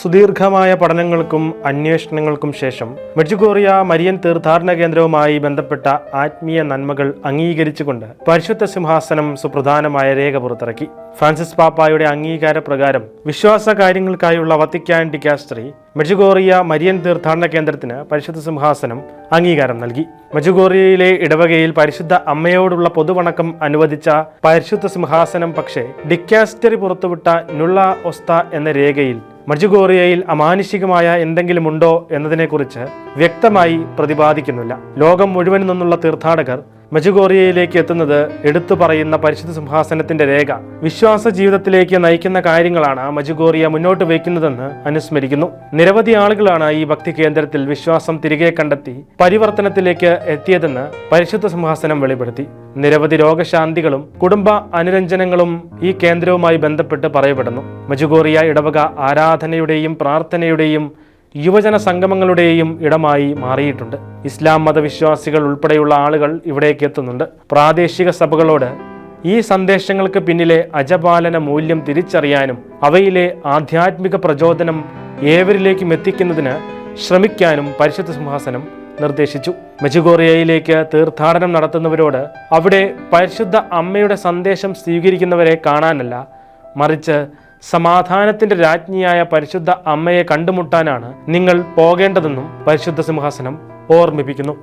സുദീർഘമായ പഠനങ്ങൾക്കും അന്വേഷണങ്ങൾക്കും ശേഷം മെഡ്ജുഗോറിയ മരിയൻ തീർത്ഥാടന കേന്ദ്രവുമായി ബന്ധപ്പെട്ട ആത്മീയ നന്മകൾ അംഗീകരിച്ചുകൊണ്ട് പരിശുദ്ധ സിംഹാസനം സുപ്രധാനമായ രേഖ പുറത്തിറക്കി. ഫ്രാൻസിസ് പാപ്പായുടെ അംഗീകാരപ്രകാരം വിശ്വാസ കാര്യങ്ങൾക്കായുള്ള വത്തിക്കാൻ ഡിക്കാസ്റ്ററി മെഡ്ജുഗോറിയ മരിയൻ തീർത്ഥാടന കേന്ദ്രത്തിന് പരിശുദ്ധ സിംഹാസനം അംഗീകാരം നൽകി. മെഡ്ജുഗോറിയയിലെ ഇടവകയിൽ പരിശുദ്ധ അമ്മയോടുള്ള പൊതുവണക്കം അനുവദിച്ച പരിശുദ്ധ സിംഹാസനം പക്ഷേ ഡിക്കാസ്റ്ററി പുറത്തുവിട്ട നുള്ള ഒസ്ത എന്ന രേഖയിൽ മെഡ്ജുഗോറിയയിൽ അമാനുഷികമായ എന്തെങ്കിലും ഉണ്ടോ എന്നതിനെക്കുറിച്ച് വ്യക്തമായി പ്രതിപാദിക്കുന്നില്ല. ലോകം മുഴുവൻ നിന്നുള്ള തീർത്ഥാടകർ മെഡ്ജുഗോറിയയിലേക്ക് എത്തുന്നത് എടുത്തു പറയുന്ന പരിശുദ്ധ സിംഹാസനത്തിന്റെ രേഖ വിശ്വാസ ജീവിതത്തിലേക്ക് നയിക്കുന്ന കാര്യങ്ങളാണ് മെഡ്ജുഗോറിയ മുന്നോട്ട് വയ്ക്കുന്നതെന്ന് അനുസ്മരിക്കുന്നു. നിരവധി ആളുകളാണ് ഈ ഭക്തി കേന്ദ്രത്തിൽ വിശ്വാസം തിരികെ കണ്ടെത്തി പരിവർത്തനത്തിലേക്ക് എത്തിയതെന്ന് പരിശുദ്ധ സിംഹാസനം വെളിപ്പെടുത്തി. നിരവധി രോഗശാന്തികളും കുടുംബ അനുരഞ്ജനങ്ങളും ഈ കേന്ദ്രവുമായി ബന്ധപ്പെട്ട് പറയപ്പെടുന്നു. മെഡ്ജുഗോറിയ ഇടവക ആരാധനയുടെയും പ്രാർത്ഥനയുടെയും യുവജന സംഗമങ്ങളുടെയും ഇടമായി മാറിയിട്ടുണ്ട്. ഇസ്ലാം മതവിശ്വാസികൾ ഉൾപ്പെടെയുള്ള ആളുകൾ ഇവിടേക്ക് എത്തുന്നുണ്ട്. പ്രാദേശിക സഭകളോട് ഈ സന്ദേശങ്ങൾക്ക് പിന്നിലെ അജപാലന മൂല്യം തിരിച്ചറിയാനും അവയിലെ ആധ്യാത്മിക പ്രചോദനം ഏവരിലേക്കും എത്തിക്കുന്നതിന് ശ്രമിക്കാനും പരിശുദ്ധ സിംഹാസനം നിർദ്ദേശിച്ചു. മെഡ്ജുഗോറിയയിലേക്ക് തീർത്ഥാടനം നടത്തുന്നവരോട് അവിടെ പരിശുദ്ധ അമ്മയുടെ സന്ദേശം സ്വീകരിക്കുന്നവരെ കാണാനല്ല, മറിച്ച് സമാധാനത്തിന്റെ രാജ്ഞിയായ പരിശുദ്ധ അമ്മയെ കണ്ടുമുട്ടാനാണ് നിങ്ങൾ പോകേണ്ടതെന്നും പരിശുദ്ധ സിംഹാസനം ഓർമ്മിപ്പിക്കുന്നു.